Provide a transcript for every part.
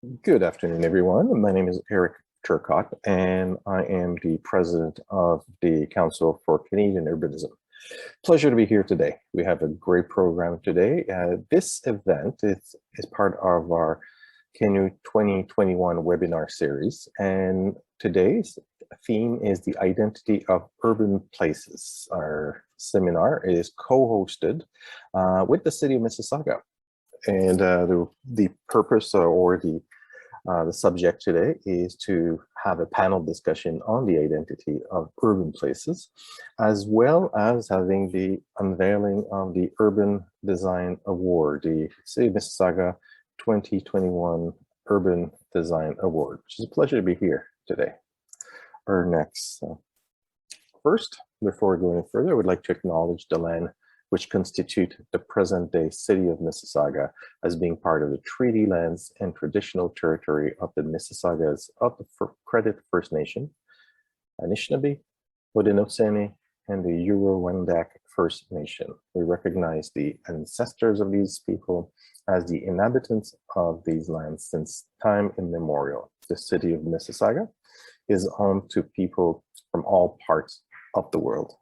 Good afternoon, everyone. My name is Eric Turcott, and I am the president of the Council for Canadian Urbanism. Pleasure to be here today. We have a great program today. This event is part of our CanU 2021 webinar series, and today's theme is the identity of urban places. Our seminar is co-hosted with the City of Mississauga. And the purpose or the subject today is to have a panel discussion on the identity of urban places, as well as having the unveiling of the Urban Design Award, the City of Mississauga 2021 Urban Design Award, which is a pleasure to be here today. First, before going further, I would like to acknowledge the land which constitute the present-day City of Mississauga as being part of the treaty lands and traditional territory of the Mississaugas of the Credit First Nation, Anishinaabe, Haudenosaunee, and the Huron-Wendat First Nation. We recognize the ancestors of these people as the inhabitants of these lands since time immemorial. The City of Mississauga is home to people from all parts of the world.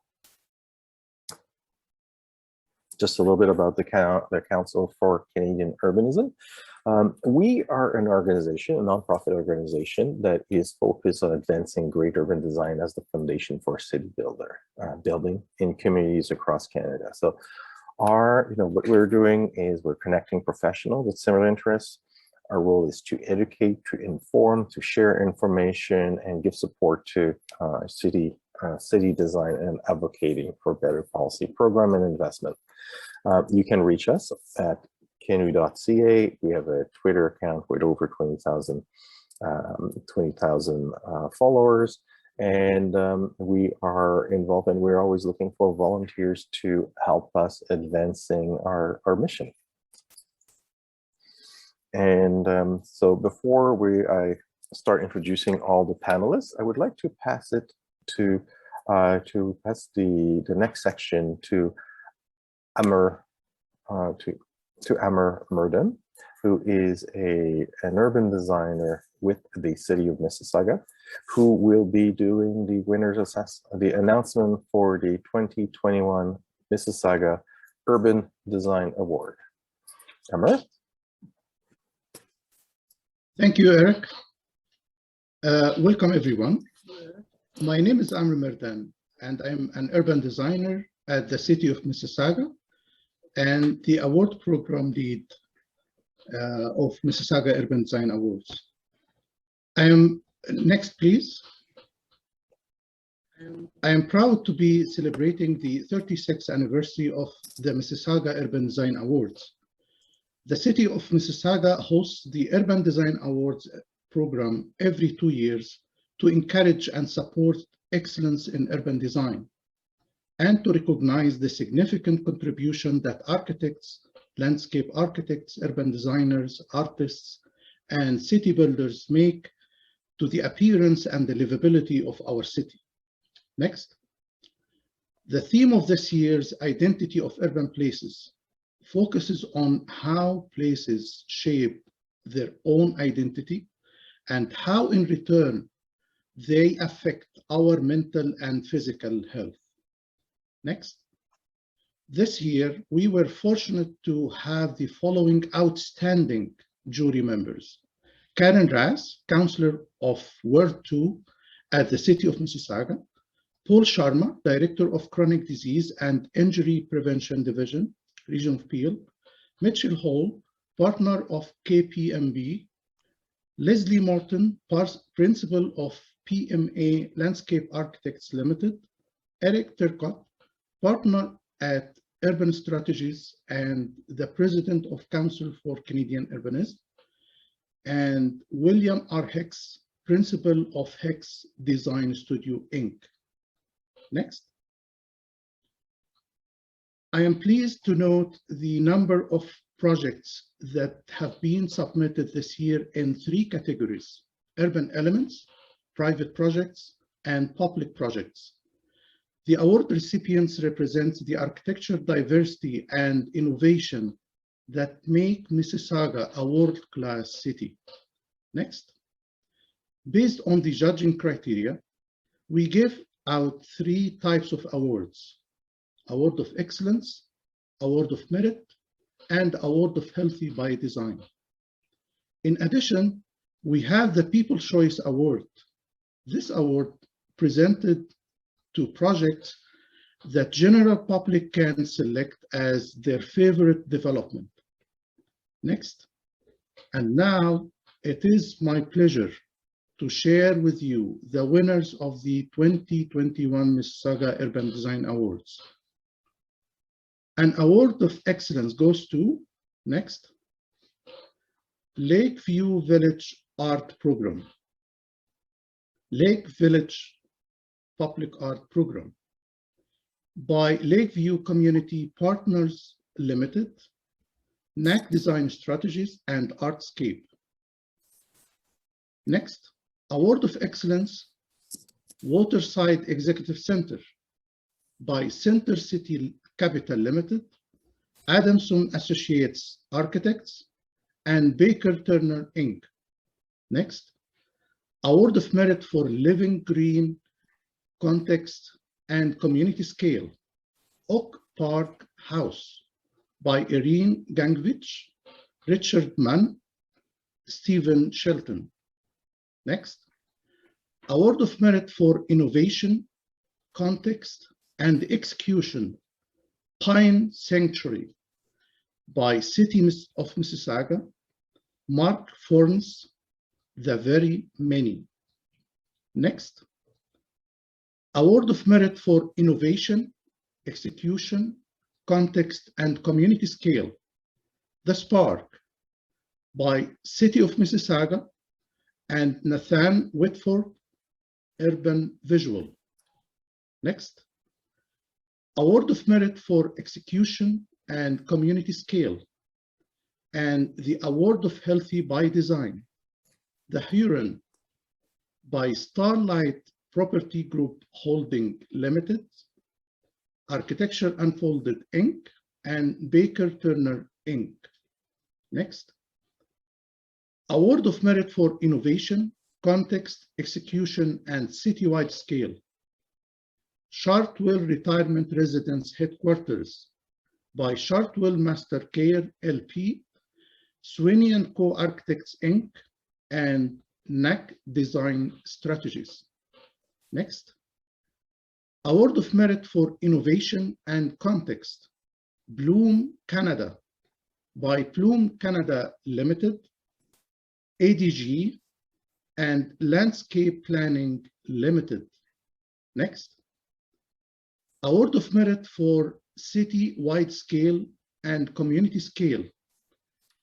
Just a little bit about the Council for Canadian Urbanism. We are an organization, a nonprofit organization that is focused on advancing great urban design as the foundation for city building in communities across Canada. So what we're doing is we're connecting professionals with similar interests. Our role is to educate, to inform, to share information, and give support to city design and advocating for better policy program and investment. You can reach us at canu.ca. We have a Twitter account with over 20,000 followers, and we are involved, and we're always looking for volunteers to help us advancing our mission. And so before I start introducing all the panelists, I would like to pass it to the next section to Amr Murden, who is an urban designer with the City of Mississauga, who will be doing the announcement for the 2021 Mississauga Urban Design Award. Amr? Thank you, Eric. Welcome, everyone. My name is Amr Murden, and I'm an urban designer at the City of Mississauga and the award program lead of Mississauga Urban Design Awards. Next, please. I am proud to be celebrating the 36th anniversary of the Mississauga Urban Design Awards. The City of Mississauga hosts the Urban Design Awards program every 2 years to encourage and support excellence in urban design, and to recognize the significant contribution that architects, landscape architects, urban designers, artists, and city builders make to the appearance and the livability of our city. Next. The theme of this year's Identity of Urban Places focuses on how places shape their own identity and how in return they affect our mental and physical health. Next. This year, we were fortunate to have the following outstanding jury members: Karen Ras, Councillor of Ward 2 at the City of Mississauga; Paul Sharma, Director of Chronic Disease and Injury Prevention Division, Region of Peel; Mitchell Hall, Partner of KPMB; Leslie Morton, Principal of PMA Landscape Architects Limited; Eric Turcott, Partner at Urban Strategies and the President of Council for Canadian Urbanism; and William R. Hicks, Principal of Hicks Design Studio, Inc. Next. I am pleased to note the number of projects that have been submitted this year in 3 categories: urban elements, private projects, and public projects. The award recipients represent the architecture diversity and innovation that make Mississauga a world-class city. Next. Based on the judging criteria, we give out 3 types of awards: Award of Excellence, Award of Merit, and Award of Healthy by Design. In addition, we have the People's Choice Award. This award presented to projects that general public can select as their favorite development. Next. And now it is my pleasure to share with you the winners of the 2021 Mississauga Urban Design Awards. An award of excellence goes to, next, Lakeview Village Art Program. Lake Village Public Art Program by Lakeview Community Partners Limited, NAC Design Strategies, and Artscape. Next, Award of Excellence, Waterside Executive Center by Center City Capital Limited, Adamson Associates Architects, and Baker Turner Inc. Next, Award of Merit for Living Green Context and Community Scale, Oak Park House by Irene Gangvich, Richard Mann, Stephen Shelton. Next, Award of Merit for Innovation, Context, and Execution, Pine Sanctuary by City of Mississauga, Mark Forns, The Very Many. Next, Award of Merit for Innovation, Execution, Context, and Community Scale, The Spark by City of Mississauga and Nathan Whitford, Urban Visual. Next, Award of Merit for Execution and Community Scale, and the Award of Healthy by Design, The Huron by Starlight Property Group Holding Limited, Architecture Unfolded Inc., and Baker Turner Inc. Next, Award of Merit for Innovation, Context, Execution, and Citywide Scale, Chartwell Retirement Residence Headquarters by Chartwell Master Care LP, Sweeney & Co. Architects Inc., and NAC Design Strategies. Next, Award of Merit for Innovation and Context, Bloom Canada by Bloom Canada Limited, ADG, and Landscape Planning Limited. Next, Award of Merit for City-Wide Scale and Community Scale,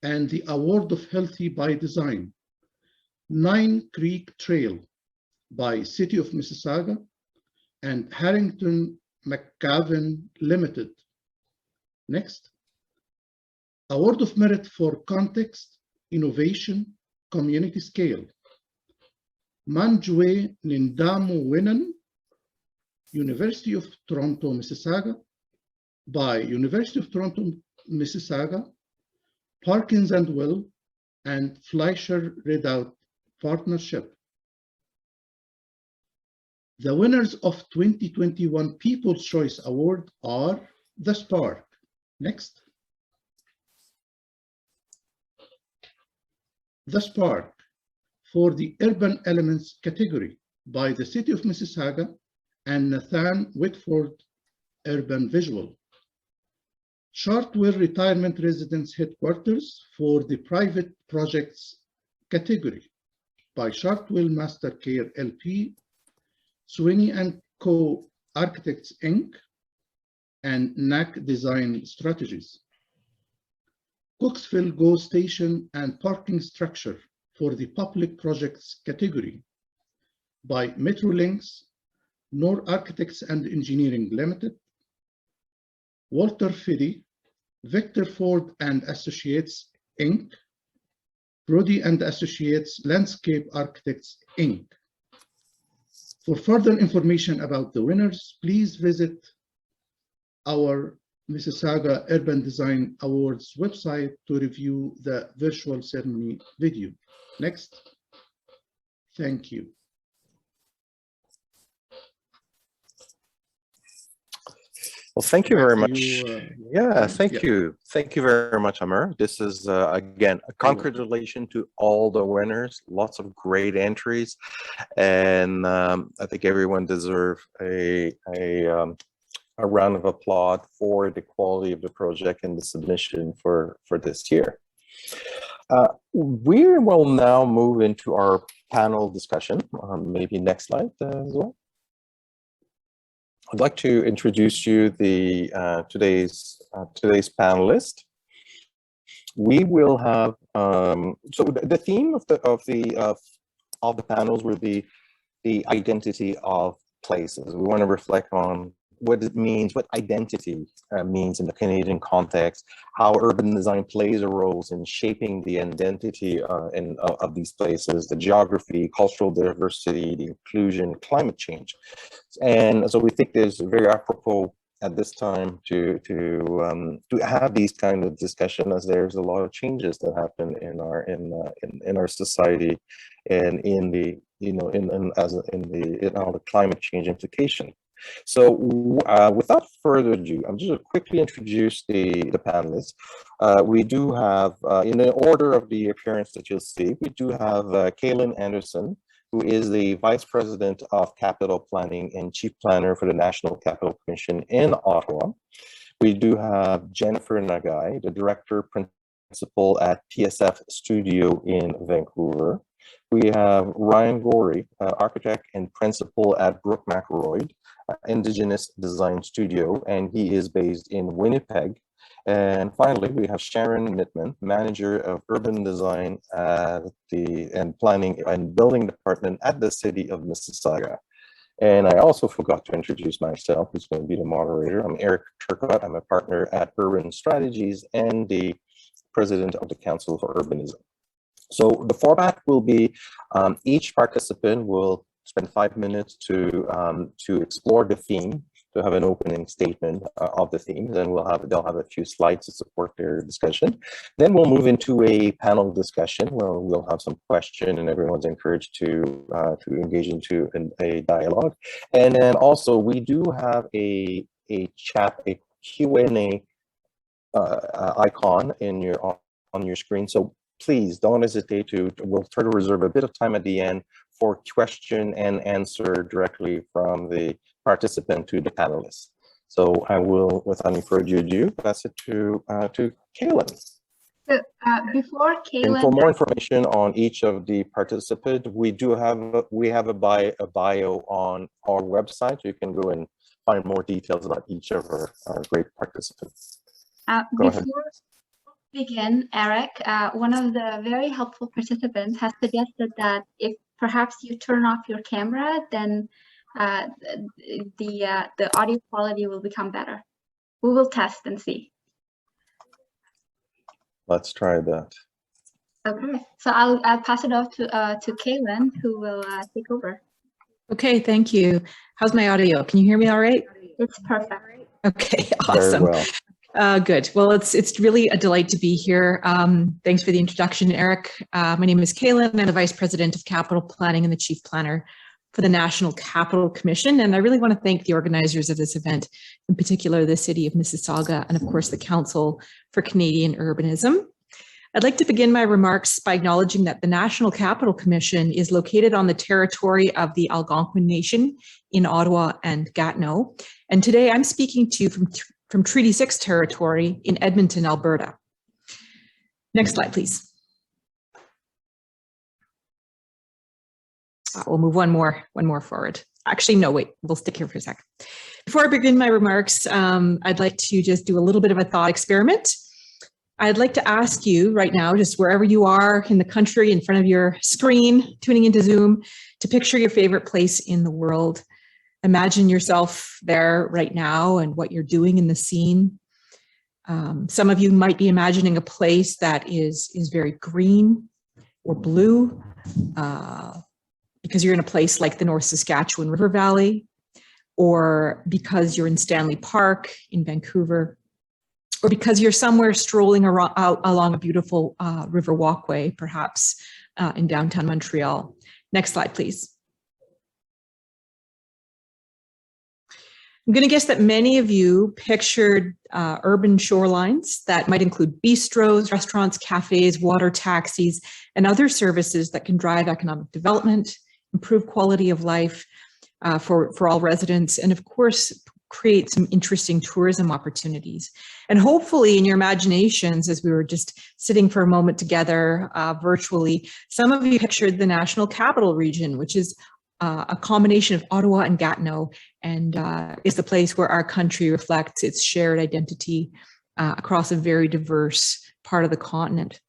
and the Award of Healthy by Design, Nine Creek Trail by City of Mississauga and Harrington McGavin Limited. Next, Award of Merit for Context, Innovation, Community Scale, Manjwe Nindamu Winan, University of Toronto, Mississauga by University of Toronto, Mississauga, Parkins and Will, and Fleischer Ridout Partnership. The winners of 2021 People's Choice Award are The Spark. Next. The Spark for the Urban Elements category by the City of Mississauga and Nathan Whitford, Urban Visual. Chartwell Retirement Residence Headquarters for the Private Projects category by Chartwell Master Care LP, Sweeney & Co. Architects Inc., and NAC Design Strategies. Cooksville GO Station and Parking Structure for the Public Projects category by Metrolinx, Nor Architects and Engineering Limited, Walter Fiddy, Victor Ford and Associates Inc., Brody and Associates Landscape Architects Inc. For further information about the winners, please visit our Mississauga Urban Design Awards website to review the virtual ceremony video. Next. Thank you. Well, thank you very much. Thank yeah. you. Thank you very much, Amar. This is, again, a congratulations to all the winners. Lots of great entries. And I think everyone deserves a round of applause for the quality of the project and the submission for this year. We will now move into our panel discussion. Maybe next slide as well. I'd like to introduce you the today's panelist. We will have so the theme of the panels will be the identity of places. We want to reflect on what it means, what identity means in the Canadian context, how urban design plays a role in shaping the identity of these places, the geography, cultural diversity, the inclusion, climate change. And so we think there's very apropos at this time to have these kind of discussion, as there's a lot of changes that happen in our society and in the all the climate change implication. So without further ado, I'm just going to quickly introduce the panelists. We do have, in the order of the appearance that you'll see, we do have Kaylin Anderson, who is the Vice President of Capital Planning and Chief Planner for the National Capital Commission in Ottawa. We do have Jennifer Nagai, the Director Principal at PSF Studio in Vancouver. We have Ryan Gorey, Architect and Principal at Brooke McElroy, Indigenous Design Studio, and he is based in Winnipeg. And finally, we have Sharon Nittman, Manager of Urban Design and Planning and Building Department at the City of Mississauga. And I also forgot to introduce myself, who's going to be the moderator. I'm Eric Turcotte. I'm a partner at Urban Strategies and the President of the Council for Urbanism. So the format will be each participant will spend 5 minutes to explore the theme, to have an opening statement of the theme. Then they'll have a few slides to support their discussion. Then we'll move into a panel discussion where we'll have some question, and everyone's encouraged to engage into a dialogue. And then also we do have a Q&A icon on your screen. So please don't hesitate we'll try to reserve a bit of time at the end for question and answer directly from the participant to the panelists. So I will, without any further ado, pass it to Kaylin. So before Kaylin, and for more information on each of the participants, we have a bio on our website. You can go and find more details about each of our great participants. Before we begin, Eric, one of the very helpful participants has suggested that if perhaps you turn off your camera, then the audio quality will become better. We will test and see. Let's try that. Okay, so I'll pass it off to Kaylin, who will take over. Okay, thank you. How's my audio? Can you hear me all right? It's perfect. Okay, awesome. Very well. Good. Well, it's really a delight to be here. Thanks for the introduction, Eric. My name is Kaylin. I'm the Vice President of Capital Planning and the Chief Planner for the National Capital Commission. And I really want to thank the organizers of this event, in particular the City of Mississauga and of course the Council for Canadian Urbanism. I'd like to begin my remarks by acknowledging that the National Capital Commission is located on the territory of the Algonquin Nation in Ottawa and Gatineau. And today I'm speaking to you from Treaty 6 territory in Edmonton, Alberta. Next slide, please. We'll move one more forward. Actually, no, wait, we'll stick here for a sec. Before I begin my remarks, I'd like to just do a little bit of a thought experiment. I'd like to ask you right now, just wherever you are in the country, in front of your screen, tuning into Zoom, to picture your favorite place in the world. Imagine yourself there right now and what you're doing in the scene. Some of you might be imagining a place that is very green or blue, because you're in a place like the North Saskatchewan River Valley, or because you're in Stanley Park in Vancouver, or because you're somewhere strolling along a beautiful river walkway, perhaps in downtown Montreal. Next slide, please. I'm going to guess that many of you pictured urban shorelines that might include bistros, restaurants, cafes, water taxis, and other services that can drive economic development, improve quality of life for all residents, and of course, create some interesting tourism opportunities. And hopefully in your imaginations, as we were just sitting for a moment together virtually, some of you pictured the National Capital Region, which is a combination of Ottawa and Gatineau, and is the place where our country reflects its shared identity across a very diverse part of the continent.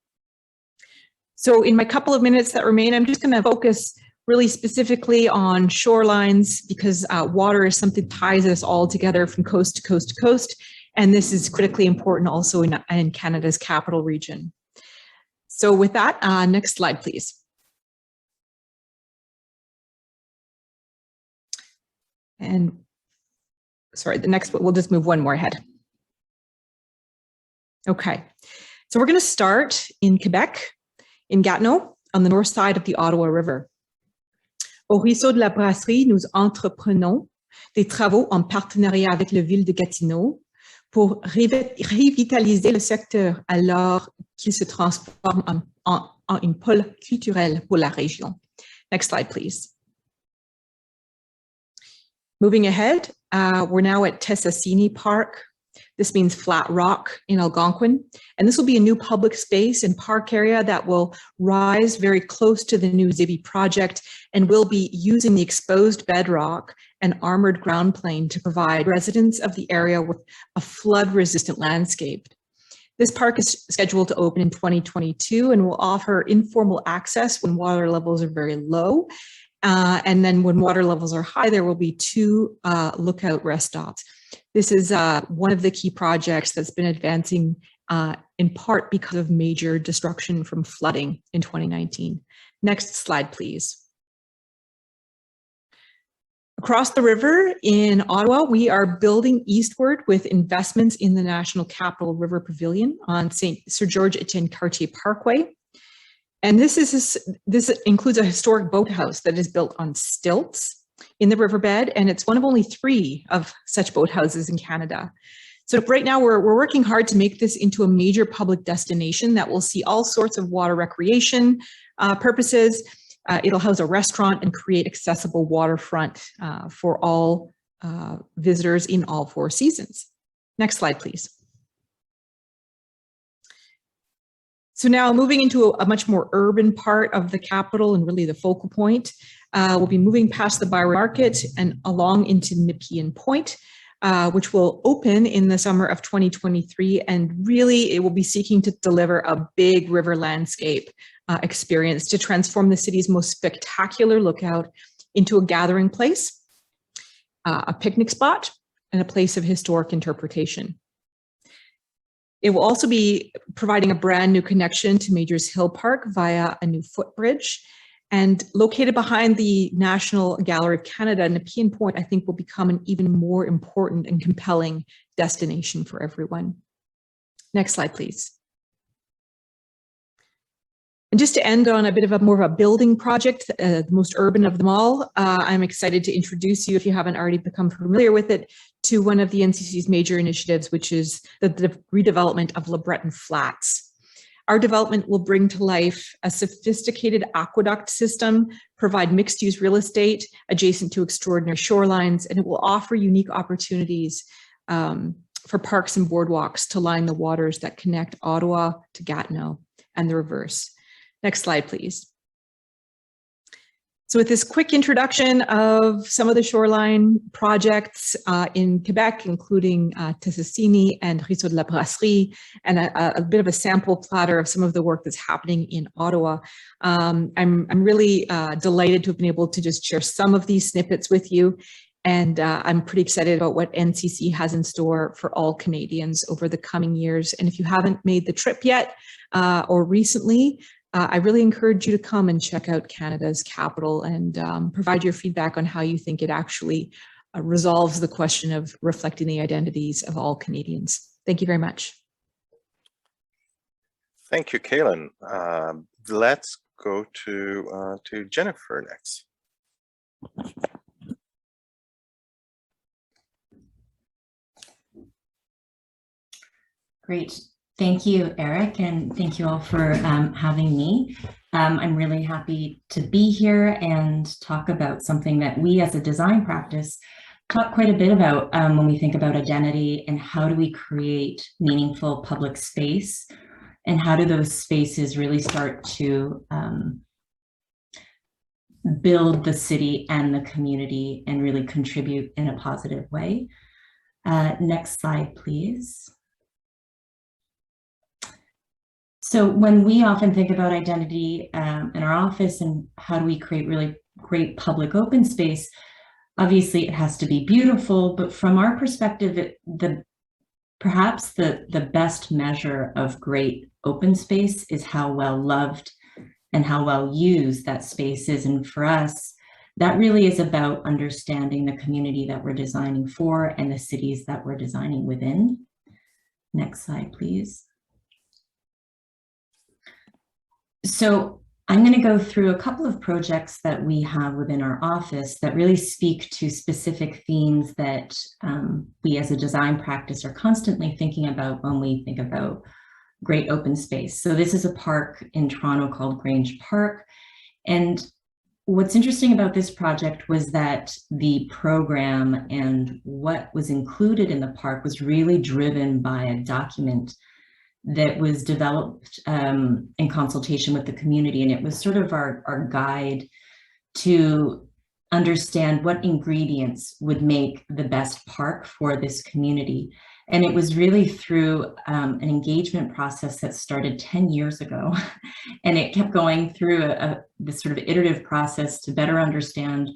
So in my couple of minutes that remain, I'm just going to focus really specifically on shorelines, because water is something that ties us all together from coast to coast to coast, and this is critically important also in Canada's capital region. So with that, next slide, please. And sorry, the next one, we'll just move one more ahead. Okay, so we're going to start in Quebec, in Gatineau, on the north side of the Ottawa River. Au ruisseau de la Brasserie, nous entreprenons des travaux en partenariat avec la ville de Gatineau pour revitaliser le secteur alors qu'il se transforme en une pôle culturel pour la région. Next slide, please. Moving ahead, we're now at Tesasini Parc. This means flat rock in Algonquin. And this will be a new public space and park area that will rise very close to the new Zibi project and will be using the exposed bedrock and armored ground plane to provide residents of the area with a flood-resistant landscape. This park is scheduled to open in 2022 and will offer informal access when water levels are very low. And then when water levels are high, there will be 2 lookout rest stops. This is one of the key projects that's been advancing in part because of major destruction from flooding in 2019. Next slide, please. Across the river in Ottawa, we are building eastward with investments in the National Capital River Pavilion on Sir George Etienne Cartier Parkway. And this includes a historic boathouse that is built on stilts in the riverbed, and it's one of only 3 of such boathouses in Canada. So right now we're working hard to make this into a major public destination that will see all sorts of water recreation purposes. It'll house a restaurant and create accessible waterfront for all visitors in all 4 seasons. Next slide, please. So now moving into a much more urban part of the capital and really the focal point, we'll be moving past the Byron Market and along into Nepean Pointe, which will open in the summer of 2023. And really it will be seeking to deliver a big river landscape experience to transform the city's most spectacular lookout into a gathering place, a picnic spot, and a place of historic interpretation. It will also be providing a brand new connection to Majors Hill Park via a new footbridge. And located behind the National Gallery of Canada, Nepean Pointe, I think, will become an even more important and compelling destination for everyone. Next slide, please. And just to end on a bit of more of a building project, the most urban of them all, I'm excited to introduce you, if you haven't already become familiar with it, to one of the NCC's major initiatives, which is the redevelopment of LeBreton Flats. Our development will bring to life a sophisticated aqueduct system, provide mixed-use real estate adjacent to extraordinary shorelines, and it will offer unique opportunities for parks and boardwalks to line the waters that connect Ottawa to Gatineau and the reverse. Next slide, please. So with this quick introduction of some of the shoreline projects in Quebec, including Tesasini and Ruisseau de la Brasserie, and a bit of a sample platter of some of the work that's happening in Ottawa, I'm really delighted to have been able to just share some of these snippets with you. And I'm pretty excited about what NCC has in store for all Canadians over the coming years. And if you haven't made the trip yet or recently, I really encourage you to come and check out Canada's capital and provide your feedback on how you think it actually resolves the question of reflecting the identities of all Canadians. Thank you very much. Thank you, Kaylin. Let's go to Jennifer next. Great. Thank you, Eric, and thank you all for having me. I'm really happy to be here and talk about something that we as a design practice talk quite a bit about when we think about identity and how do we create meaningful public space and how do those spaces really start to build the city and the community and really contribute in a positive way. Next slide, please. So when we often think about identity in our office and how do we create really great public open space, obviously it has to be beautiful, but from our perspective, perhaps the best measure of great open space is how well loved and how well used that space is. And for us, that really is about understanding the community that we're designing for and the cities that we're designing within. Next slide, please. So I'm going to go through a couple of projects that we have within our office that really speak to specific themes that we as a design practice are constantly thinking about when we think about great open space. So this is a park in Toronto called Grange Park. And what's interesting about this project was that the program and what was included in the park was really driven by a document that was developed in consultation with the community. And it was sort of our guide to understand what ingredients would make the best park for this community. And it was really through an engagement process that started 10 years ago. And it kept going through this sort of iterative process to better understand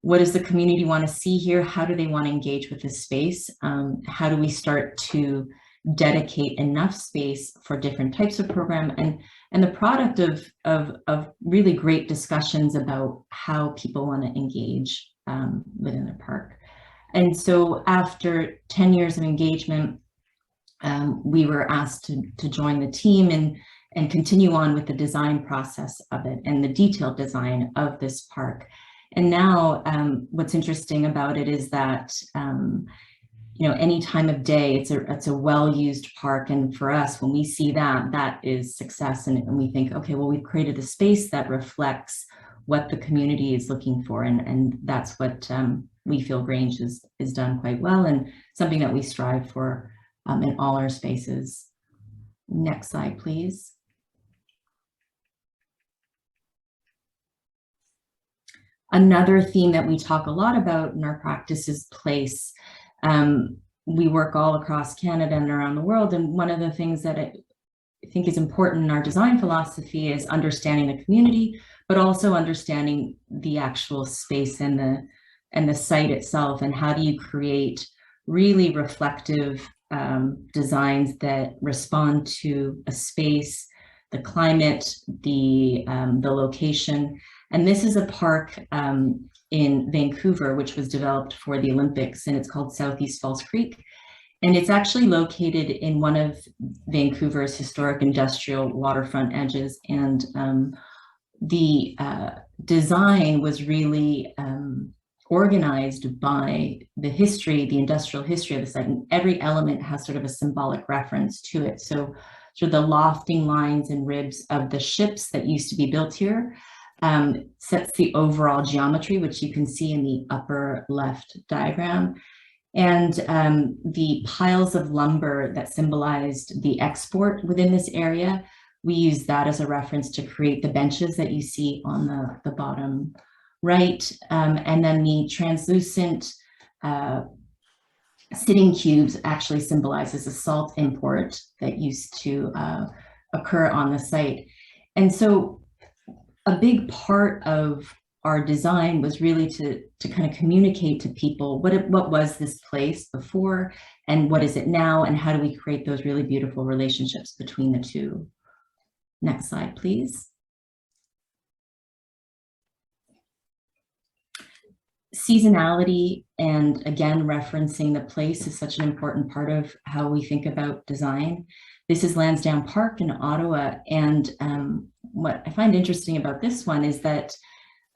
what does the community want to see here? How do they want to engage with this space? How do we start to dedicate enough space for different types of program, and the product of really great discussions about how people want to engage within the park. And so after 10 years of engagement, we were asked to join the team and continue on with the design process of it and the detailed design of this park. And now what's interesting about it is that you know, any time of day, it's a well-used park. And for us, when we see that, that is success. And we think, okay, well, we've created a space that reflects what the community is looking for. And that's what we feel Grange is done quite well and something that we strive for in all our spaces. Next slide, please. Another theme that we talk a lot about in our practice is place. We work all across Canada and around the world, and one of the things that I think is important in our design philosophy is understanding the community, but also understanding the actual space and the site itself, and how do you create really reflective designs that respond to a space, the climate, the location. And this is a park in Vancouver, which was developed for the Olympics, and it's called Southeast Falls Creek. And it's actually located in one of Vancouver's historic industrial waterfront edges. And the design was really organized by the history, the industrial history of the site, and every element has sort of a symbolic reference to it. So sort of the lofting lines and ribs of the ships that used to be built here sets the overall geometry, which you can see in the upper left diagram. And the piles of lumber that symbolized the export within this area, we use that as a reference to create the benches that you see on the bottom right. And then the translucent sitting cubes actually symbolizes a salt import that used to occur on the site. And so a big part of our design was really to kind of communicate to people what was this place before and what is it now, and how do we create those really beautiful relationships between the two. Next slide, please. Seasonality, and again, referencing the place, is such an important part of how we think about design. This is Lansdowne Park in Ottawa, and what I find interesting about this one is that,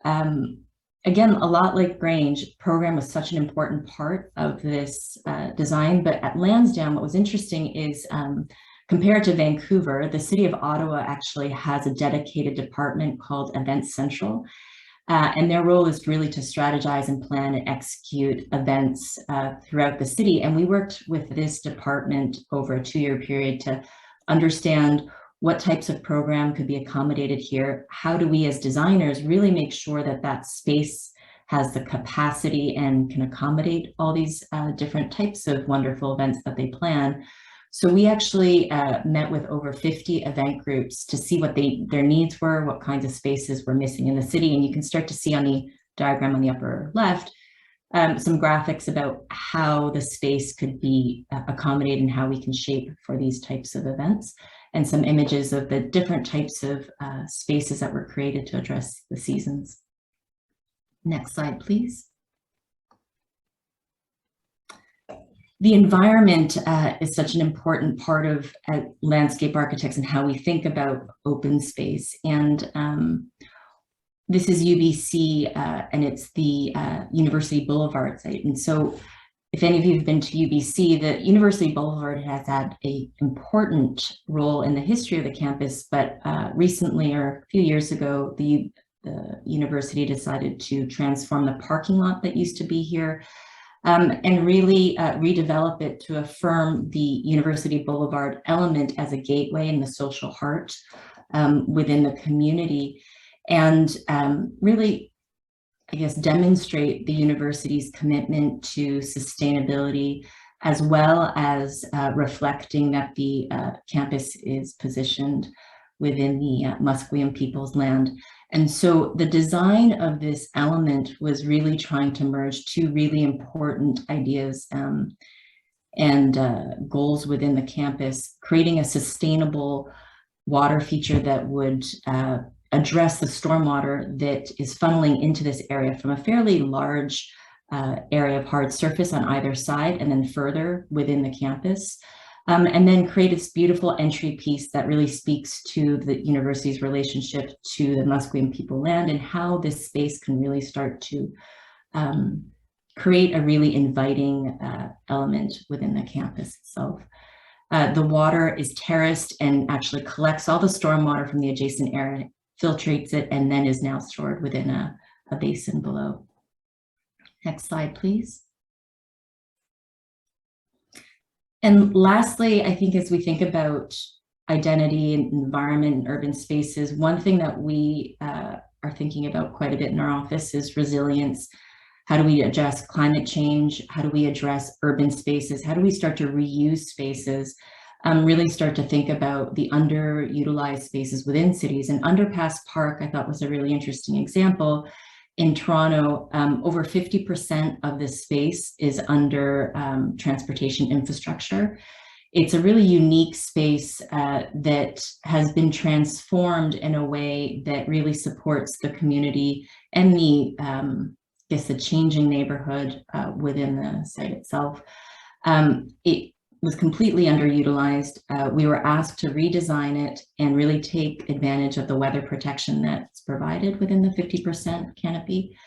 again, a lot like Grange, program was such an important part of this design, but at Lansdowne, what was interesting is compared to Vancouver, the City of Ottawa actually has a dedicated department called Events Central. And their role is really to strategize and plan and execute events throughout the city. And we worked with this department over a 2-year period to understand what types of program could be accommodated here. How do we as designers really make sure that that space has the capacity and can accommodate all these different types of wonderful events that they plan. So we actually met with over 50 event groups to see what their needs were, what kinds of spaces were missing in the city. And you can start to see on the diagram on the upper left, some graphics about how the space could be accommodated and how we can shape for these types of events, and some images of the different types of spaces that were created to address the seasons. Next slide, please. The environment is such an important part of landscape architects and how we think about open space. And this is UBC, and it's the University Boulevard site. And so if any of you have been to UBC, the University Boulevard has had an important role in the history of the campus, but recently, or a few years ago, the university decided to transform the parking lot that used to be here and really redevelop it to affirm the University Boulevard element as a gateway and the social heart within the community, and really, I guess, demonstrate the university's commitment to sustainability, as well as reflecting that the campus is positioned within the Musqueam People's Land. And so the design of this element was really trying to merge two really important ideas and goals within the campus, creating a sustainable water feature that would address the stormwater that is funneling into this area from a fairly large area of hard surface on either side, and then further within the campus. And then create this beautiful entry piece that really speaks to the university's relationship to the Musqueam People Land, and how this space can really start to create a really inviting element within the campus itself. The water is terraced and actually collects all the stormwater from the adjacent area, filtrates it, and then is now stored within a basin below. Next slide, please. And lastly, I think as we think about identity and environment and urban spaces, one thing that we are thinking about quite a bit in our office is resilience. How do we address climate change? How do we address urban spaces? How do we start to reuse spaces? Really start to think about the underutilized spaces within cities. And Underpass Parc, I thought, was a really interesting example. In Toronto, over 50% of this space is under transportation infrastructure. It's a really unique space that has been transformed in a way that really supports the community and the, I guess, the changing neighborhood within the site itself. It was completely underutilized. We were asked to redesign it and really take advantage of the weather protection that's provided within the 50% canopy.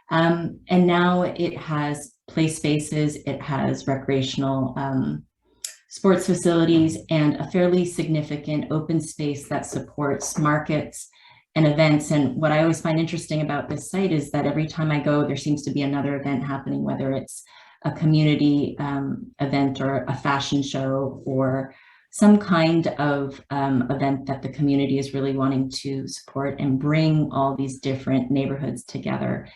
And now it has play spaces, it has recreational sports facilities, and a fairly significant open space that supports markets and events. And what I always find interesting about this site is that every time I go, there seems to be another event happening, whether it's a community event or a fashion show or some kind of event that the community is really wanting to support and bring all these different neighborhoods together.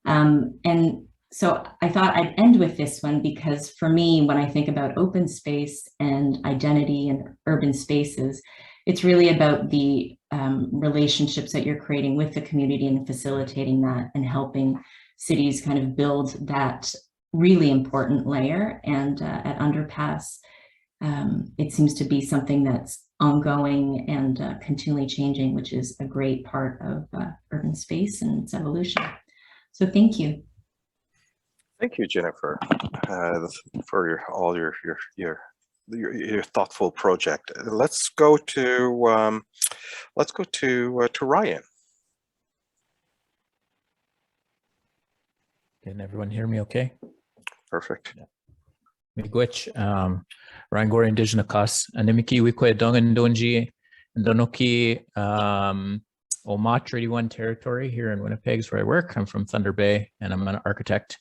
And so I thought I'd end with this one, because for me, when I think about open space and identity and urban spaces, it's really about the relationships that you're creating with the community and facilitating that and helping cities kind of build that really important layer. And at Underpass, it seems to be something that's ongoing and continually changing, which is a great part of urban space and its evolution. So thank you. Thank you, Jennifer, for all your thoughtful project. Let's go to Let's go to Ryan. Can everyone hear me okay? Perfect. Miigwech, Rangori Indigenous Kas, Animiki Wikwe Dongan Donji, and Donoki, Oma Treaty 1 territory here in Winnipeg is where I work. I'm from Thunder Bay, and I'm an architect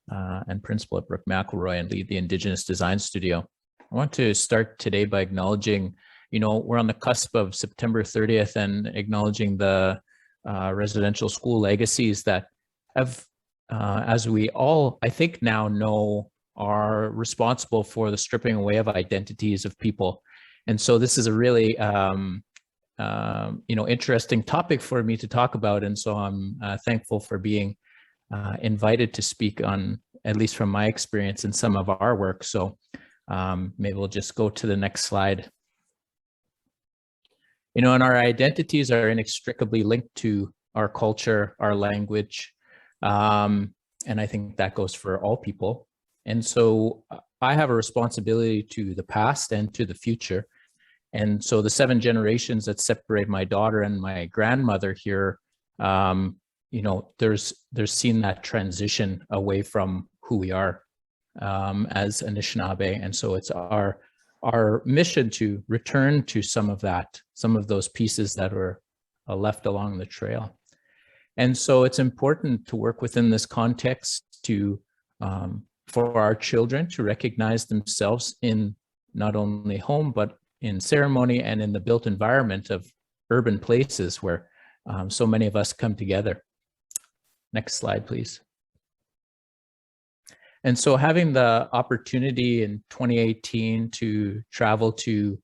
and principal at Brooke McElroy and lead the Indigenous Design Studio. I want to start today by acknowledging, you know, we're on the cusp of September 30th and acknowledging the residential school legacies that have, as we all, I think now know, are responsible for the stripping away of identities of people. And so this is a really, you know, interesting topic for me to talk about. And so I'm thankful for being invited to speak on, at least from my experience in some of our work. So maybe we'll just go to the next slide. You know, and our identities are inextricably linked to our culture, our language. And I think that goes for all people. And so I have a responsibility to the past and to the future. And so the 7 generations that separate my daughter and my grandmother here, you know, there's seen that transition away from who we are as Anishinaabe. And so it's our mission to return to some of that, some of those pieces that were left along the trail. And so it's important to work within this context to, for our children to recognize themselves in not only home, but in ceremony and in the built environment of urban places where so many of us come together. Next slide, please. And so having the opportunity in 2018 to travel to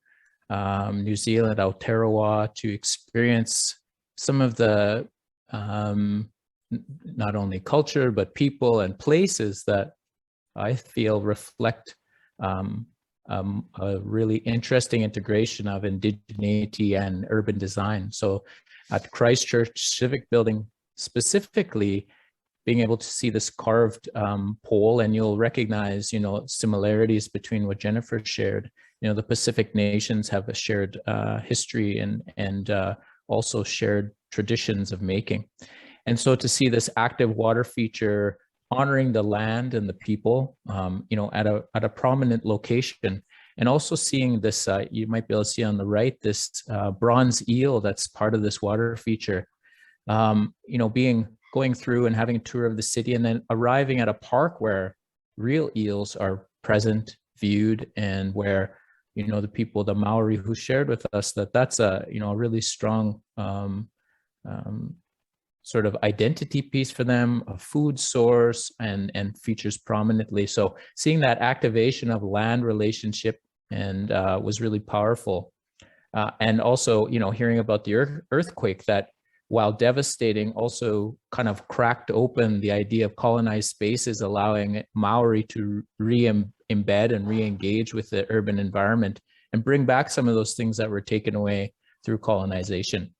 New Zealand, Aotearoa, to experience some of the not only culture, but people and places that I feel reflect a really interesting integration of indigeneity and urban design. So at Christchurch Civic Building specifically, being able to see this carved pole, and you'll recognize, you know, similarities between what Jennifer shared. You know, the Pacific nations have a shared history and also shared traditions of making. And so to see this active water feature honoring the land and the people, you know, at a prominent location, and also seeing this, you might be able to see on the right, this bronze eel that's part of this water feature, you know, going through and having a tour of the city, and then arriving at a park where real eels are present, viewed, and where, you know, the people, the Maori who shared with us that's a, you know, a really strong sort of identity piece for them, a food source, and features prominently. So seeing that activation of land relationship and was really powerful. And also, you know, hearing about the earthquake that, while devastating, also kind of cracked open the idea of colonized spaces, allowing Maori to embed and re-engage with the urban environment and bring back some of those things that were taken away through colonization.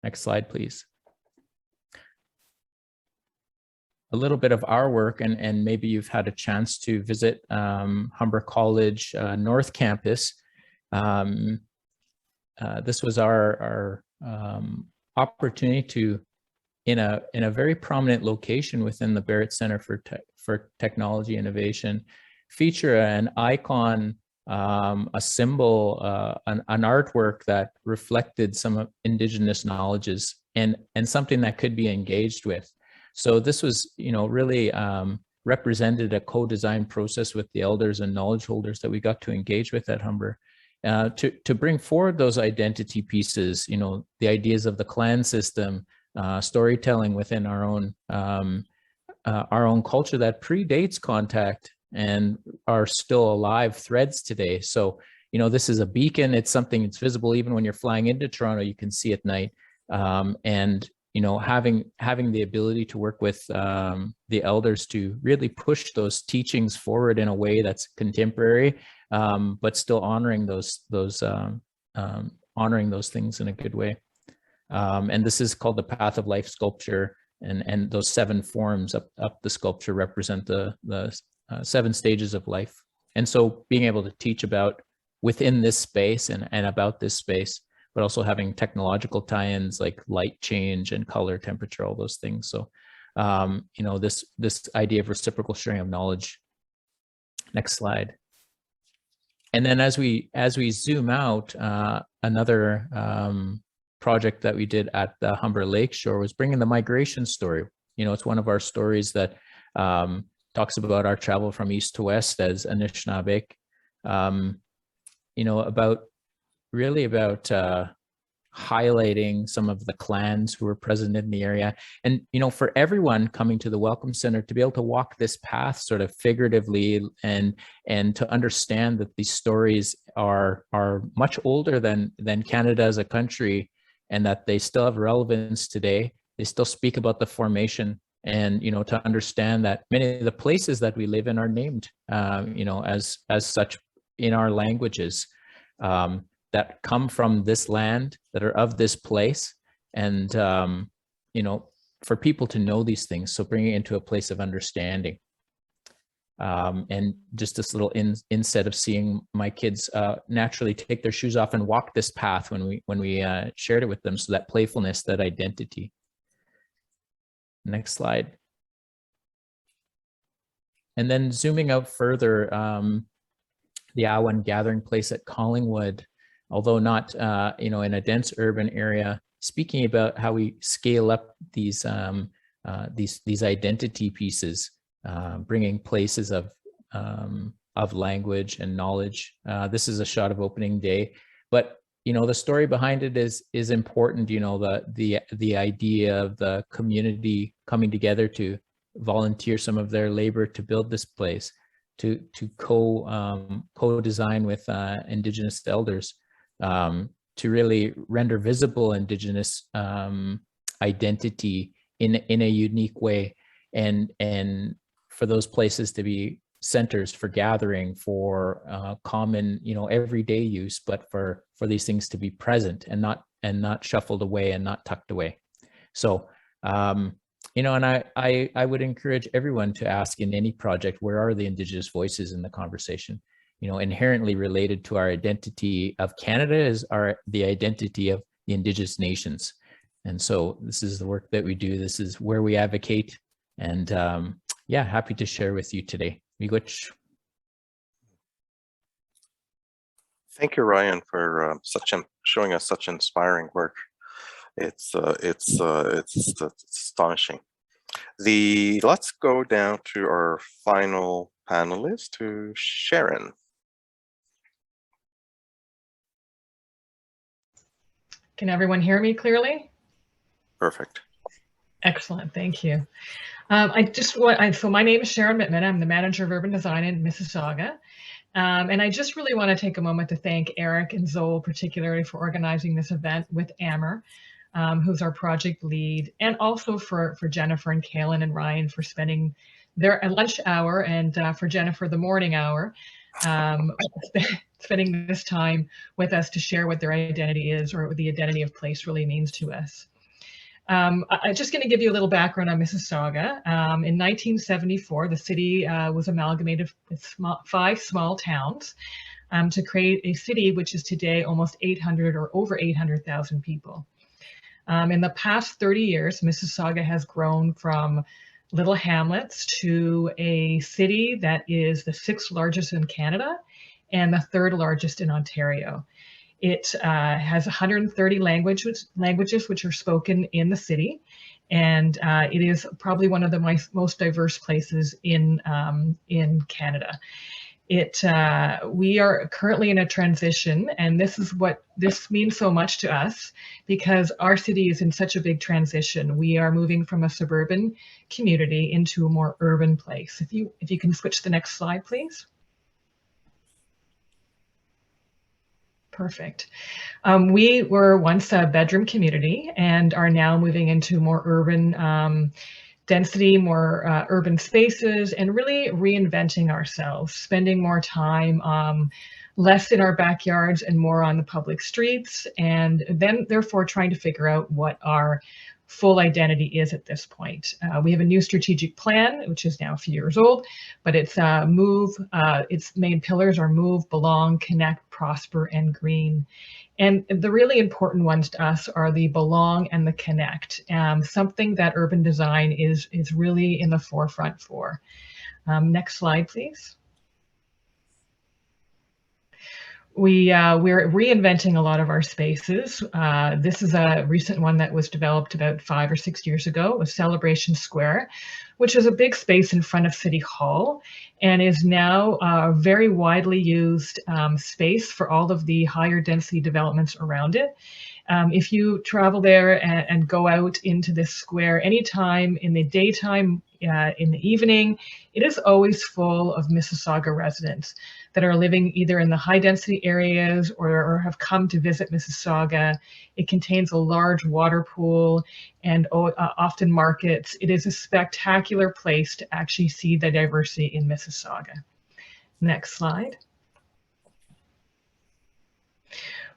Next slide, please. A little bit of our work, and maybe you've had a chance to visit Humber College North Campus. This was our opportunity to, in a very prominent location within the Barrett Center for Technology Innovation, feature an icon, a symbol, an artwork that reflected some Indigenous knowledges and something that could be engaged with. So this was, you know, really represented a co-design process with the elders and knowledge holders that we got to engage with at Humber to bring forward those identity pieces, you know, the ideas of the clan system, storytelling within our own culture that predates contact and are still alive threads today. So, you know, this is a beacon. It's something that's visible even when you're flying into Toronto, you can see at night. And you know, having the ability to work with the elders to really push those teachings forward in a way that's contemporary, but still honoring those things in a good way. And this is called the Path of Life sculpture, and those 7 forms up the sculpture represent the 7 stages of life. And so being able to teach about within this space and about this space but also having technological tie-ins like light change and color, temperature, all those things. So, you know, this idea of reciprocal sharing of knowledge. Next slide. And then as we zoom out, another project that we did at the Humber Lakeshore was bringing the migration story. You know, it's one of our stories that talks about our travel from east to west as Anishinaabe. You know, about highlighting some of the clans who were present in the area. And, you know, for everyone coming to the Welcome Center to be able to walk this path sort of figuratively and to understand that these stories are much older than Canada as a country, and that they still have relevance today. They still speak about the formation, and, you know, to understand that many of the places that we live in are named, you know, as such in our languages. That come from this land, that are of this place, and you know, for people to know these things, so bringing it into a place of understanding. And just this little instead of seeing my kids naturally take their shoes off and walk this path when we shared it with them, so that playfulness, that identity. Next slide. And then zooming out further, the Awan gathering place at Collingwood, although not, you know, in a dense urban area, speaking about how we scale up these identity pieces, bringing places of language and knowledge. This is a shot of opening day, but, you know, the story behind it is important. You know, the idea of the community coming together to volunteer some of their labor to build this place, to co-design with Indigenous elders. To really render visible Indigenous identity in a unique way, and for those places to be centers for gathering, for common, you know, everyday use, but for these things to be present and not shuffled away and not tucked away. So, you know, and I would encourage everyone to ask in any project, where are the Indigenous voices in the conversation? You know, inherently related to our identity of Canada is the identity of the Indigenous nations. And so this is the work that we do. This is where we advocate. And yeah, happy to share with you today. Miigwech. Thank you, Ryan, for showing us such inspiring work. It's astonishing. Let's go down to our final panelist, to Sharon. Can everyone hear me clearly? Perfect. Excellent, thank you. So my name is Sharon Mittman. I'm the manager of urban design in Mississauga. And I just really want to take a moment to thank Eric and Zoe particularly for organizing this event with Amber, who's our project lead, and also for Jennifer and Kaylin and Ryan for spending their lunch hour, and for Jennifer, the morning hour, spending this time with us to share what their identity is, or what the identity of place really means to us. I'm just going to give you a little background on Mississauga. In 1974, the city was amalgamated with 5 small towns to create a city which is today almost 800 or over 800,000 people. In the past 30 years, Mississauga has grown from little hamlets to a city that is the 6th largest in Canada and the 3rd largest in Ontario. It has 130 languages which are spoken in the city, and it is probably one of the most diverse places in Canada. We are currently in a transition, and this means so much to us because our city is in such a big transition. We are moving from a suburban community into a more urban place. If you can switch to the next slide, please. Perfect. We were once a bedroom community and are now moving into more urban density, more urban spaces, and really reinventing ourselves, spending more time less in our backyards and more on the public streets, and then therefore trying to figure out what our full identity is at this point. We have a new strategic plan, which is now a few years old, but its main pillars are move, belong, connect, prosper and green. And the really important ones to us are the belong and the connect, something that urban design is really in the forefront for. Next slide, please. We're reinventing a lot of our spaces. This is a recent one that was developed about 5 or 6 years ago. It was Celebration Square, which is a big space in front of City Hall and is now a very widely used space for all of the higher density developments around it. If you travel there and go out into this square anytime in the daytime, in the evening, it is always full of Mississauga residents that are living either in the high density areas or have come to visit Mississauga. It contains a large water pool and often markets. It is a spectacular place to actually see the diversity in Mississauga. Next slide.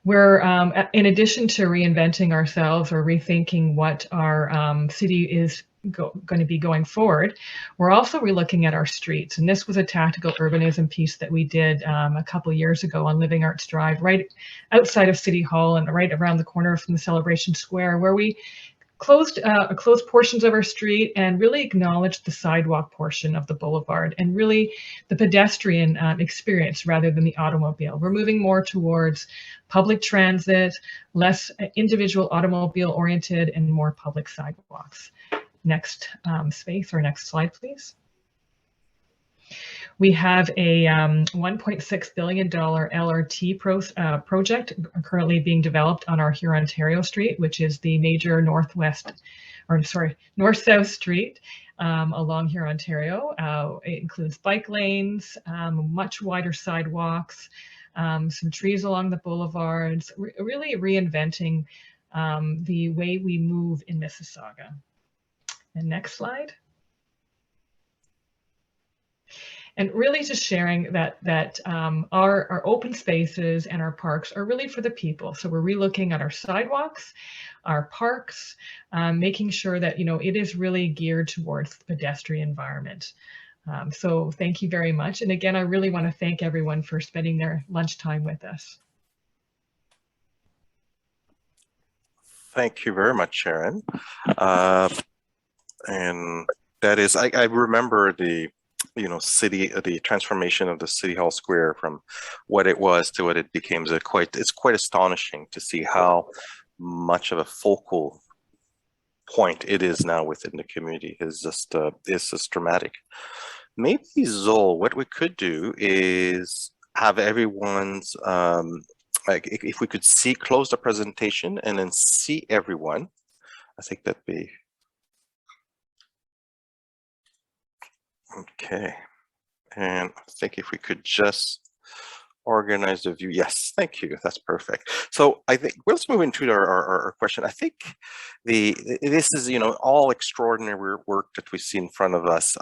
We're, in addition to reinventing ourselves or rethinking what our city is going to be going forward, we're also relooking at our streets. And this was a tactical urbanism piece that we did a couple of years ago on Living Arts Drive, right outside of City Hall and right around the corner from the Celebration Square, where we closed portions of our street and really acknowledged the sidewalk portion of the boulevard and really the pedestrian experience rather than the automobile. We're moving more towards public transit, less individual automobile oriented, and more public sidewalks. Next space or next slide, please. We have a $1.6 billion LRT project currently being developed on our Hurontario Street, which is the major north-south street along Hurontario. It includes bike lanes, much wider sidewalks, some trees along the boulevards, really reinventing the way we move in Mississauga. And next slide. And really just sharing that our open spaces and our parks are really for the people. So we're relooking at our sidewalks, our parks, making sure that, you know, it is really geared towards the pedestrian environment. So thank you very much. And again, I really want to thank everyone for spending their lunchtime with us. Thank you very much, Sharon. And that is, I remember the transformation of the City Hall Square from what it was to what it became. It's quite astonishing to see how much of a focal point it is now within the community. It's just dramatic. Maybe, Zol, what we could do is have everyone's like if we could close the presentation and then see everyone. I think that'd be okay. And I think if we could just organize the view. Yes, thank you. That's perfect. So I think let's move into our question. I think this is, you know, all extraordinary work that we see in front of us.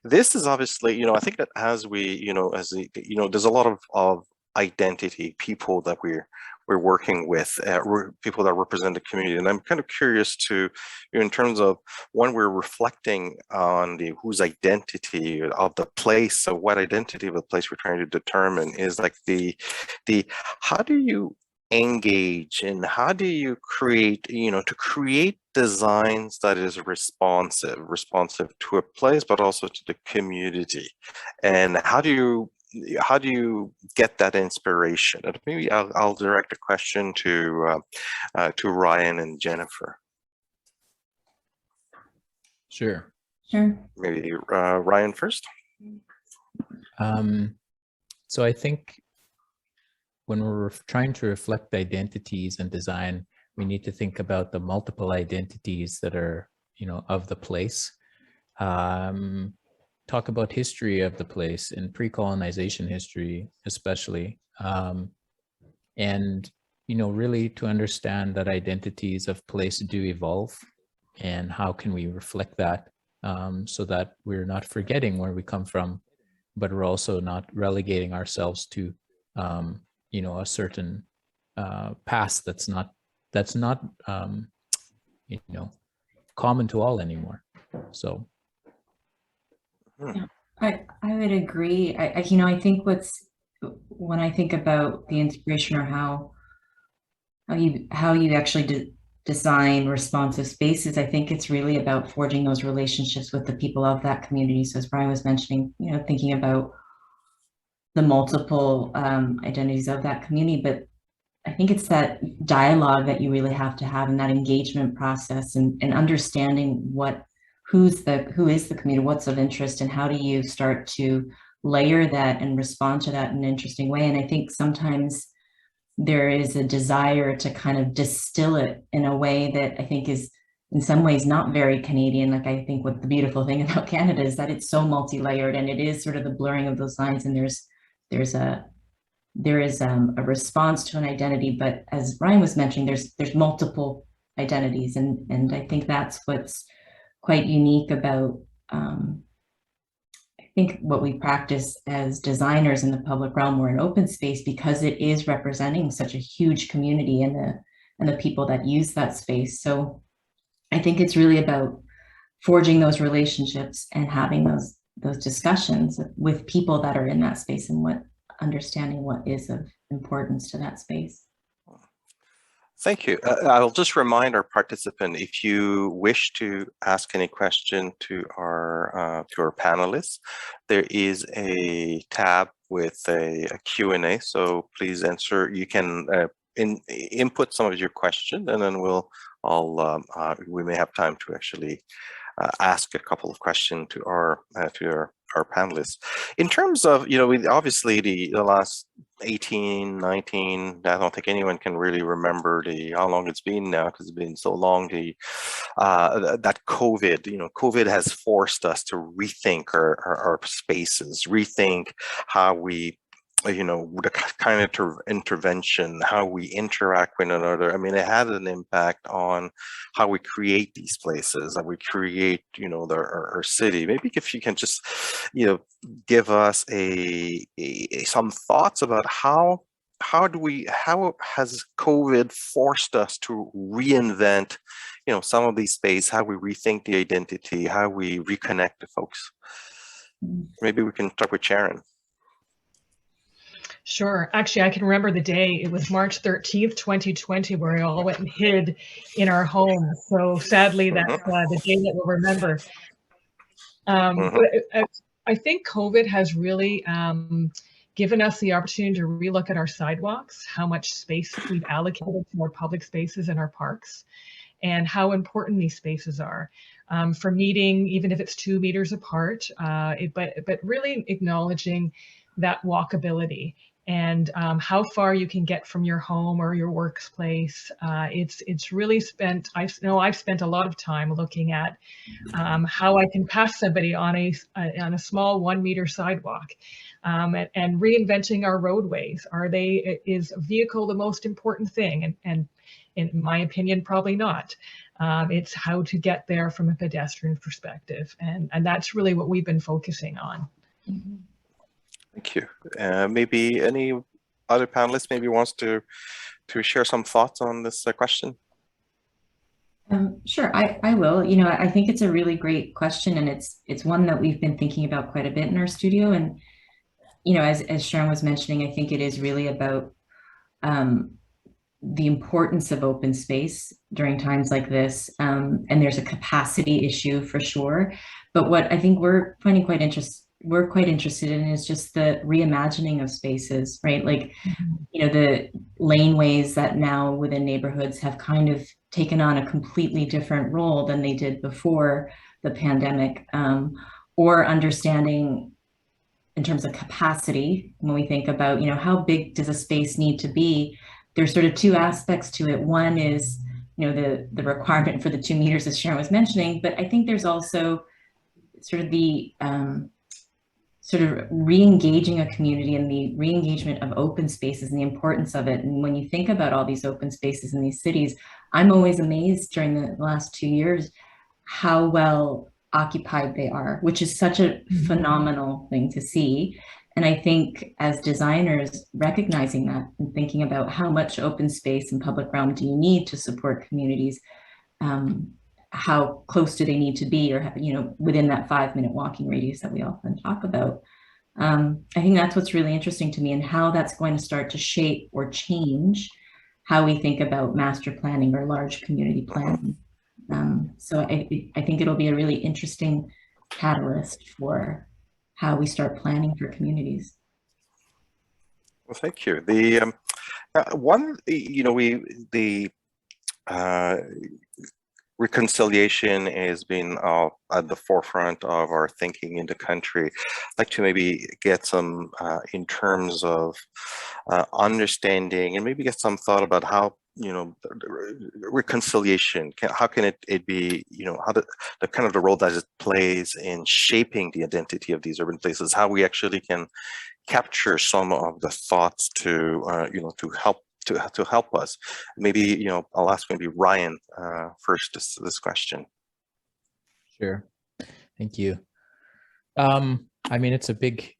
This is obviously, you know, I think that as we, you know, there's a lot of identity, people that we're working with, people that represent the community. And I'm kind of curious to, you know, in terms of when we're reflecting on whose identity of the place, so what identity of the place we're trying to determine is like how do you engage and how do you create, you know, to create designs that is responsive to a place, but also to the community. And how do you get that inspiration? And maybe I'll direct a question to Ryan and Jennifer. Sure. Maybe Ryan first. So I think when we're trying to reflect identities and design, we need to think about the multiple identities that are, you know, of the place. Talk about history of the place and pre-colonization history, especially. And, you know, really to understand that identities of place do evolve and how can we reflect that so that we're not forgetting where we come from, but we're also not relegating ourselves to, you know, a certain past that's not, you know, common to all anymore. So. Yeah, I would agree. You know, I think what's when I think about the inspiration or how you actually design responsive spaces, I think it's really about forging those relationships with the people of that community. So as Brian was mentioning, you know, thinking about the multiple identities of that community, but I think it's that dialogue that you really have to have in that engagement process, and understanding who is the community, what's of interest, and how do you start to layer that and respond to that in an interesting way. And I think sometimes there is a desire to kind of distill it in a way that I think is in some ways not very Canadian. Like, I think what the beautiful thing about Canada is that it's so multi-layered, and it is sort of the blurring of those lines, and there is a response to an identity, but as Brian was mentioning, there's multiple identities, and I think that's what's quite unique about I think what we practice as designers in the public realm or in open space, because it is representing such a huge community and the people that use that space. So I think it's really about forging those relationships and having those discussions with people that are in that space, and understanding what is of importance to that space. Thank you. I'll just remind our participant, if you wish to ask any question to our panelists, there is a tab with a Q&A. So please answer. You can input some of your questions, and then we may have time to actually ask a couple of questions to our panelists. In terms of, you know, obviously the last 18, 19, I don't think anyone can really remember how long it's been now, because it's been so long, that COVID, you know, COVID has forced us to rethink our spaces, rethink how we, you know, the kind of intervention, how we interact with another. I mean, it had an impact on how we create these places, how we create, you know, our city. Maybe if you can just, you know, give us some thoughts about how has COVID forced us to reinvent, you know, some of these spaces, how we rethink the identity, how we reconnect to folks. Maybe we can start with Sharon. Sure. Actually, I can remember the day. It was March 13th, 2020, where we all went and hid in our homes. So sadly, that's the day that we'll remember. I think COVID has really given us the opportunity to relook at our sidewalks, how much space we've allocated to our public spaces and our parks, and how important these spaces are for meeting, even if it's 2 meters apart, but really acknowledging that walkability and how far you can get from your home or your workplace. It's really spent, I've spent a lot of time looking at how I can pass somebody on a small 1 meter sidewalk, and reinventing our roadways. Is a vehicle the most important thing? And in my opinion, probably not. It's how to get there from a pedestrian perspective. And that's really what we've been focusing on. Mm-hmm. Thank you. Maybe any other panelists maybe wants to share some thoughts on this question? Sure, I will. You know, I think it's a really great question, and it's one that we've been thinking about quite a bit in our studio. And, you know, as Sharon was mentioning, I think it is really about the importance of open space during times like this. And there's a capacity issue for sure. But what I think we're quite interested in is just the reimagining of spaces, right? Like, you know, the laneways that now within neighborhoods have kind of taken on a completely different role than they did before the pandemic, or understanding in terms of capacity, when we think about, you know, how big does a space need to be? There's sort of 2 aspects to it. One is, you know, the requirement for the 2 meters, as Sharon was mentioning, but I think there's also sort of the sort of re-engaging a community and the re-engagement of open spaces and the importance of it. And when you think about all these open spaces in these cities, I'm always amazed during the last 2 years how well occupied they are, which is such a phenomenal thing to see. And I think as designers, recognizing that and thinking about how much open space and public realm do you need to support communities, how close do they need to be, or, you know, within that 5-minute walking radius that we often talk about. I think that's what's really interesting to me, and how that's going to start to shape or change how we think about master planning or large community planning. So I think it'll be a really interesting catalyst for how we start planning for communities. Well, thank you. The one, you know, reconciliation has been at the forefront of our thinking in the country. I'd like to maybe get some, in terms of understanding, and maybe get some thought about how, you know, reconciliation, how can it be, you know, how the kind of the role that it plays in shaping the identity of these urban places, how we actually can capture some of the thoughts to, you know, to help us. Maybe, you know, I'll ask maybe Ryan first this question. Sure, thank you. I mean, it's a big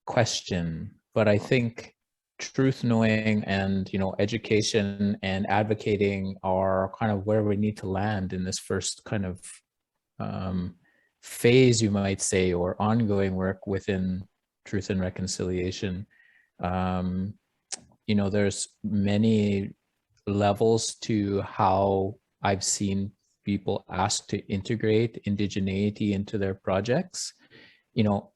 question, but I think truth knowing and, you know, education and advocating are kind of where we need to land in this first kind of phase, you might say, or ongoing work within truth and reconciliation. You know, there's many levels to how I've seen people ask to integrate indigeneity into their projects. You know,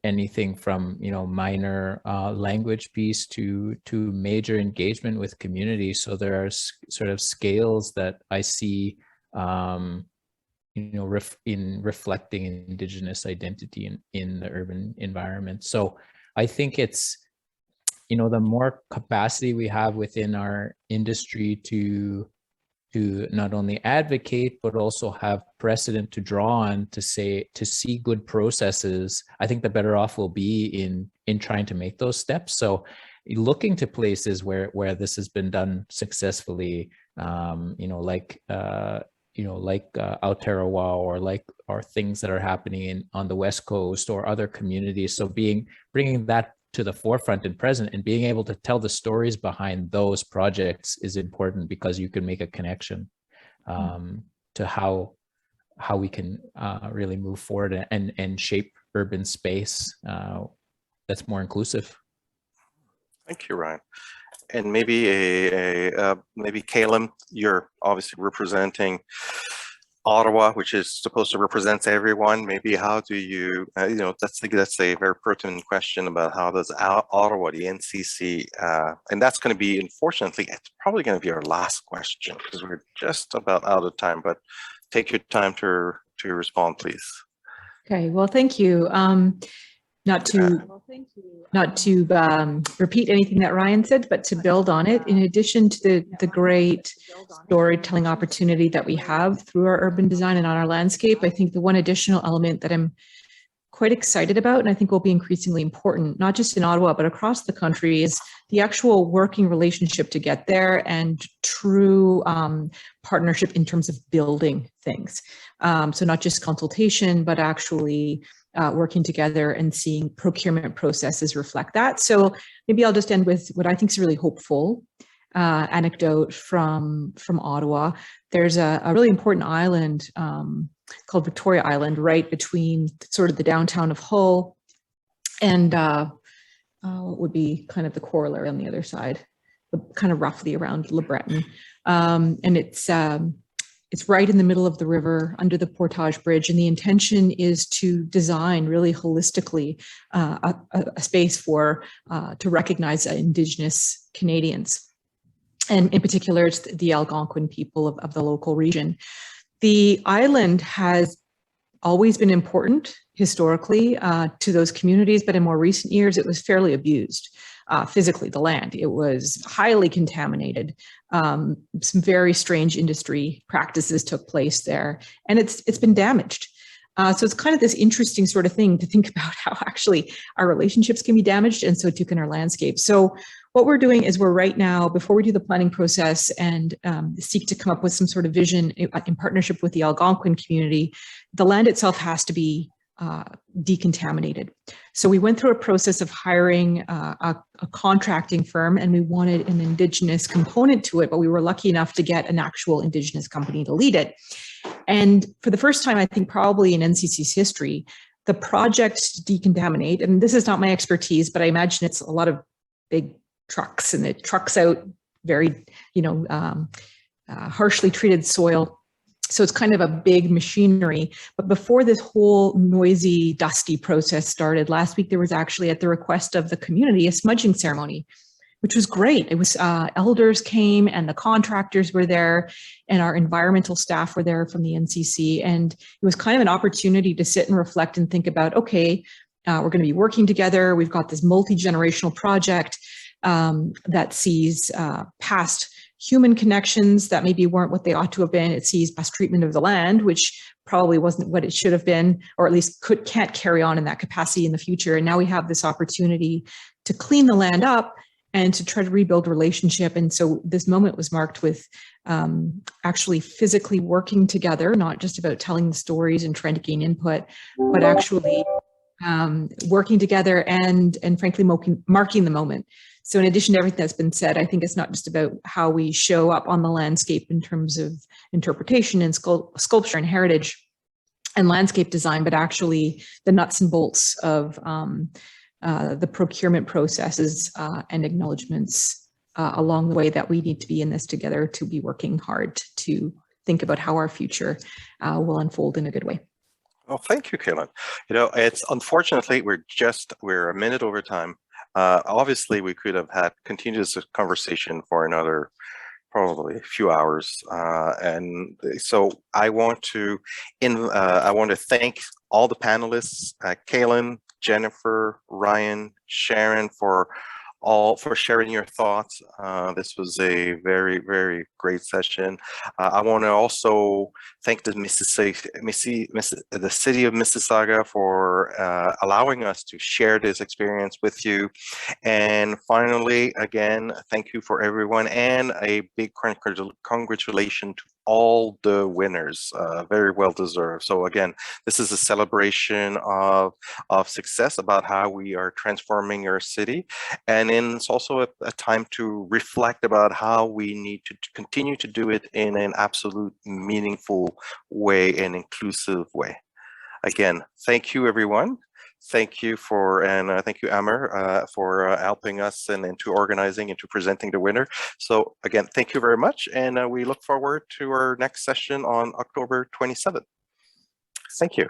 anything from, you know, minor language piece to major engagement with community. So there are sort of scales that I see, you know, in reflecting Indigenous identity in the urban environment. So I think it's, you know, the more capacity we have within our industry to not only advocate, but also have precedent to draw on to see good processes, I think the better off we'll be in trying to make those steps. So looking to places where this has been done successfully, you know, like Aotearoa, or things that are happening on the West Coast or other communities. So bringing that to the forefront and present, and being able to tell the stories behind those projects is important, because you can make a connection to how we can really move forward and shape urban space that's more inclusive. Thank you, Ryan. And maybe maybe Caleb, you're obviously representing Ottawa, which is supposed to represent everyone. Maybe how do you, you know, that's a very pertinent question about how does Ottawa, the NCC, and that's going to be, unfortunately, it's probably going to be our last question because we're just about out of time, but take your time to respond, please. Okay, well, thank you. Not to repeat anything that Ryan said, but to build on it, in addition to the great storytelling opportunity that we have through our urban design and on our landscape, I think the one additional element that I'm quite excited about, and I think will be increasingly important, not just in Ottawa, but across the country, is the actual working relationship to get there and true partnership in terms of building things. So not just consultation, but actually working together and seeing procurement processes reflect that. So maybe I'll just end with what I think is a really hopeful anecdote from Ottawa. There's a really important island called Victoria Island, right between sort of the downtown of Hull and what would be kind of the corollary on the other side, kind of roughly around LeBreton. And it's right in the middle of the river under the Portage Bridge. And the intention is to design really holistically a space for to recognize Indigenous Canadians. And in particular, it's the Algonquin people of the local region. The island has always been important historically to those communities, but in more recent years, it was fairly abused. Physically, the land, it was highly contaminated. Some very strange industry practices took place there, and it's been damaged. So it's kind of this interesting sort of thing to think about how actually our relationships can be damaged, and so too can our landscape. So what we're doing is we're right now, before we do the planning process and seek to come up with some sort of vision in partnership with the Algonquin community, the land itself has to be decontaminated. So we went through a process of hiring a contracting firm, and we wanted an Indigenous component to it, but we were lucky enough to get an actual Indigenous company to lead it. And for the first time, I think probably in NCC's history, the project to decontaminate, and this is not my expertise, but I imagine it's a lot of big trucks, and it trucks out very, harshly treated soil. So it's kind of a big machinery. But before this whole noisy, dusty process started, last week there was actually, at the request of the community, a smudging ceremony, which was great. It was elders came and the contractors were there and our environmental staff were there from the NCC. And it was kind of an opportunity to sit and reflect and think about, okay, we're going to be working together. We've got this multi-generational project that sees past human connections that maybe weren't what they ought to have been. It sees past treatment of the land, which probably wasn't what it should have been, or at least can't carry on in that capacity in the future. And now we have this opportunity to clean the land up and to try to rebuild relationship. And so this moment was marked with actually physically working together, not just about telling the stories and trying to gain input, but actually working together and frankly marking the moment. So in addition to everything that's been said, I think it's not just about how we show up on the landscape in terms of interpretation and sculpture and heritage and landscape design, but actually the nuts and bolts of the procurement processes and acknowledgements along the way that we need to be in this together to be working hard to think about how our future will unfold in a good way. Well, thank you, Kaylin. It's unfortunately we're a minute over time. Obviously, we could have continued this conversation for another probably a few hours, and so I want to thank all the panelists, Kaylin, Jennifer, Ryan, Sharon, for sharing your thoughts. This was a very, very great session. I want to also thank the City of Mississauga for allowing us to share this experience with you. And finally, again, thank you for everyone, and a big congratulations to all the winners. Very well deserved. So again, this is a celebration of success about how we are transforming our city. And then it's also a time to reflect about how we need to continue to do it in an absolute meaningful way and inclusive way. Again, thank you, everyone. Thank you thank you, Amer, for helping us and to organizing and to presenting the winner. So again, thank you very much. And we look forward to our next session on October 27th. Thank you.